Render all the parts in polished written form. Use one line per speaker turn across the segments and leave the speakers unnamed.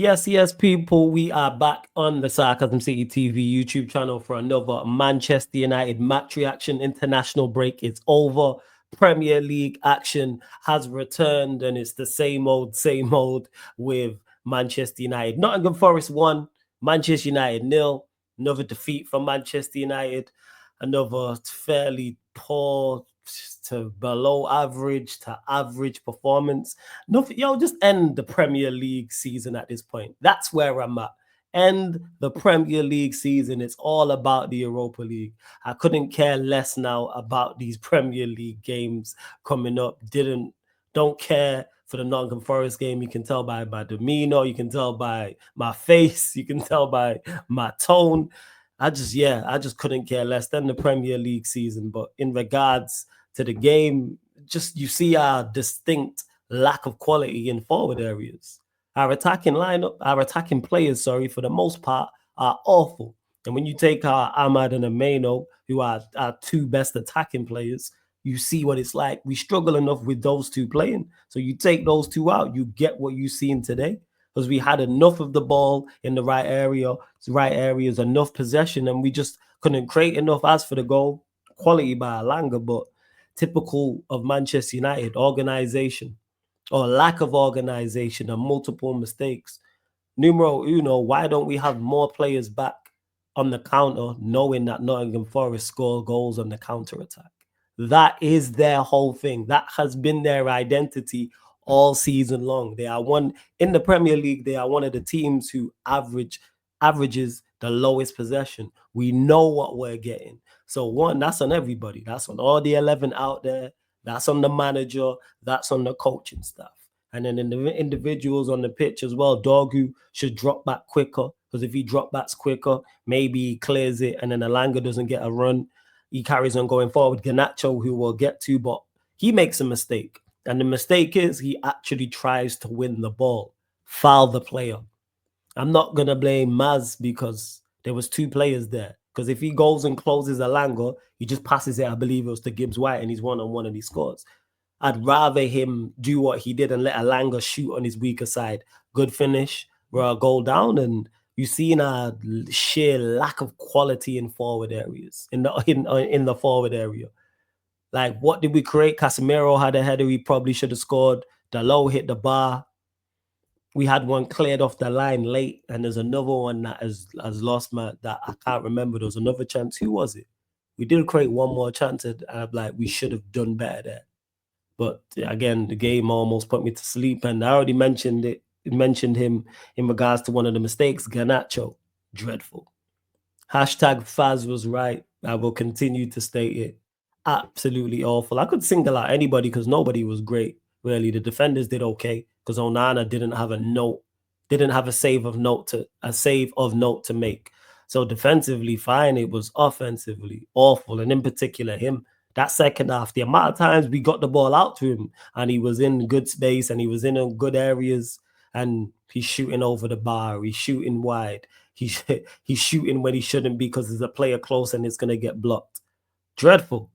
Yes, yes, people, we are back on the Sarcasm City TV YouTube channel for another Manchester United match reaction. International break is over. Premier League action has returned, and it's the same old with Manchester United. Nottingham Forest 1, Manchester United 0. Another defeat for Manchester United. Another fairly poor to below average to average performance. Nothing, just end the Premier League season at this point. That's where I'm at. End the Premier League season. It's all about the Europa League. I couldn't care less now about these Premier League games coming up. Don't care for the Nottingham Forest game. You can tell by my demeanor. You can tell by my face. You can tell by my tone. I just couldn't care less than the Premier League season. But in regards to the game, just you see our distinct lack of quality in forward areas. Our attacking players, for the most part, are awful. And when you take our Ahmad and Ameno, who are our two best attacking players, you see what it's like. We struggle enough with those two playing. So you take those two out, you get what you seen today. Because we had enough of the ball in the right areas, enough possession, and we just couldn't create enough. As for the goal, quality by Alanga, but typical of Manchester United, organization or lack of organization and multiple mistakes. Numero uno, why don't we have more players back on the counter, knowing that Nottingham Forest score goals on the counter attack? That is their whole thing. That has been their identity all season long. They are one in the Premier League. They are one of the teams who averages the lowest possession. We know what we're getting. So one, that's on everybody. That's on all the 11 out there. That's on the manager. That's on the coaching staff. And then in the individuals on the pitch as well, Dorgu should drop back quicker, because if he drop backs quicker, maybe he clears it and then Alanga doesn't get a run. He carries on going forward. Garnacho, who we'll get to, but he makes a mistake. And the mistake is he actually tries to win the ball, foul the player. I'm not going to blame Maz because there was two players there. Because if he goes and closes Alanga, he just passes it, I believe it was to Gibbs White, and he's one-on-one and he scores. I'd rather him do what he did and let Alanga shoot on his weaker side. Good finish, we're a goal down, and you've seen a sheer lack of quality in forward areas, in the forward area. Like, what did we create? Casemiro had a header he probably should have scored. Dalot hit the bar. We had one cleared off the line late, and there's another one that has lost that I can't remember. There was another chance. Who was it? We did create one more chance, and I'm like, we should have done better there. But again, the game almost put me to sleep, and I already mentioned him in regards to one of the mistakes. Garnacho, dreadful. Hashtag Faz was right. I will continue to state it. Absolutely awful. I could single out anybody because nobody was great, really. The defenders did okay because Onana didn't have a save of note to make. So defensively, fine. It was offensively awful, and in particular him. That second half, the amount of times we got the ball out to him and he was in good space and he was in good areas, and he's shooting over the bar, he's shooting wide, he's shooting when he shouldn't be because there's a player close and it's going to get blocked. Dreadful.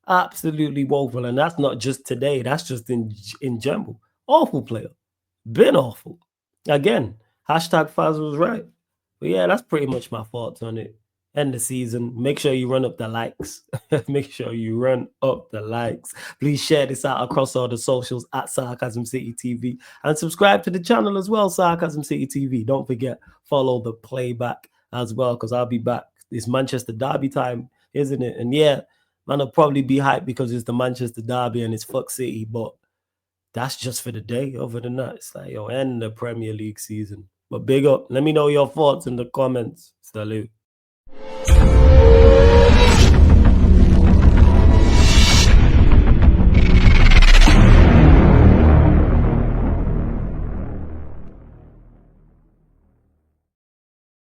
Absolutely woeful. And that's not just today, that's just in general. Awful player. Been awful. Again, hashtag Faz was right. But yeah, that's pretty much my thoughts on it. End the season. Make sure you run up the likes. Make sure you run up the likes. Please share this out across all the socials at Sarcasm City TV. And subscribe to the channel as well, Sarcasm City TV. Don't forget, follow the playback as well, because I'll be back. It's Manchester Derby time, isn't it? And yeah, man, I'll probably be hyped because it's the Manchester Derby and it's fuck City, but that's just for the day. Other than that, it's like, end the Premier League season. But big up. Let me know your thoughts in the comments. Salute.